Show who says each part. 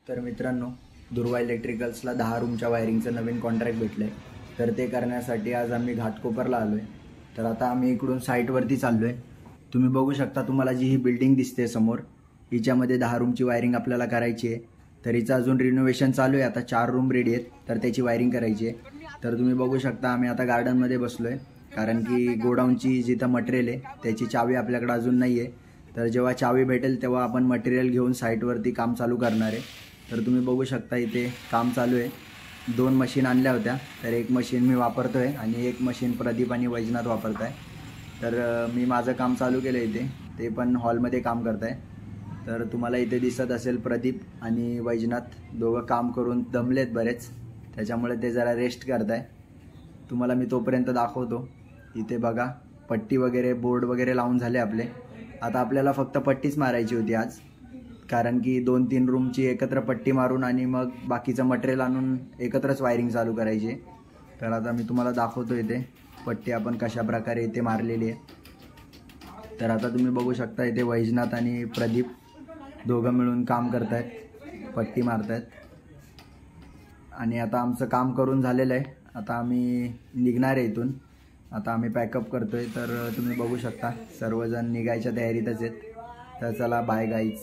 Speaker 1: तर मित्रांनो, दुर्वा इलेक्ट्रिकल्सला 10 रूमच्या वायरिंगचं नवीन कॉन्ट्रॅक्ट भेटलं आहे. तर ते करण्यासाठी आज आम्ही घाटकोपरला आलो आहे. तर आता आम्ही इकडून साईटवरती चाललो आहे. तुम्ही बघू शकता, तुम्हाला जी ही बिल्डिंग दिसते समोर, हिच्यामध्ये 10 रूमची वायरिंग आपल्याला करायची आहे. तर हिचं अजून रिनोव्हेशन चालू आहे. आता 4 रूम रेडी आहेत, तर त्याची वायरिंग करायची आहे. तर तुम्ही बघू शकता, आम्ही आता गार्डनमध्ये बसलो आहे, कारण की गोडाऊनची जिथं मटेरियल आहे त्याची चावी आपल्याकडे अजून नाही आहे. तर जेव्हा चावी भेटेल तेव्हा आपण मटेरियल घेऊन साईटवरती काम चालू करणार आहे. तर तुम्ही बघू शकता, इथे काम चालू आहे. 2 मशीन आणल्या होत्या, तर एक मशीन मी वापरतो आहे आणि एक मशीन प्रदीप आणि वैजनाथ वापरत आहे. तर मी माझं काम चालू केलं इथे, ते पण हॉलमध्ये काम करत आहे. तर तुम्हाला इथे दिसत असेल, प्रदीप आणि वैजनाथ दोघं काम करून दमलेत बरेच, त्याच्यामुळे ते जरा रेस्ट करत आहे. तुम्हाला मी तोपर्यंत दाखवतो. इथे बघा, पट्टी वगैरे, बोर्ड वगैरे लावून झाले आपले. आता आपल्याला फक्त पट्टीच मारायची होती आज, कारण की 2-3 रूमची एकत्र पट्टी मारून आणि मग बाकीचं मटेरियल आणून एकत्रच वायरिंग चालू करायची. तर आता मी तुम्हाला दाखवतो इथे पट्टी आपण कशा प्रकारे इथे मारलेली आहे. तर आता तुम्ही बघू शकता, इथे वैजनाथ आणि प्रदीप दोघं मिळून काम करत आहेत, पट्टी मारत आहेत. आणि आता आमचं काम करून झालेलं आहे. आता आम्ही निघणार आहे इथून. आता आम्ही पॅकअप करतोय. तर तुम्ही बघू शकता, सर्वजण निघायच्या तयारीतच आहेत. तर चला, बाय गाईज.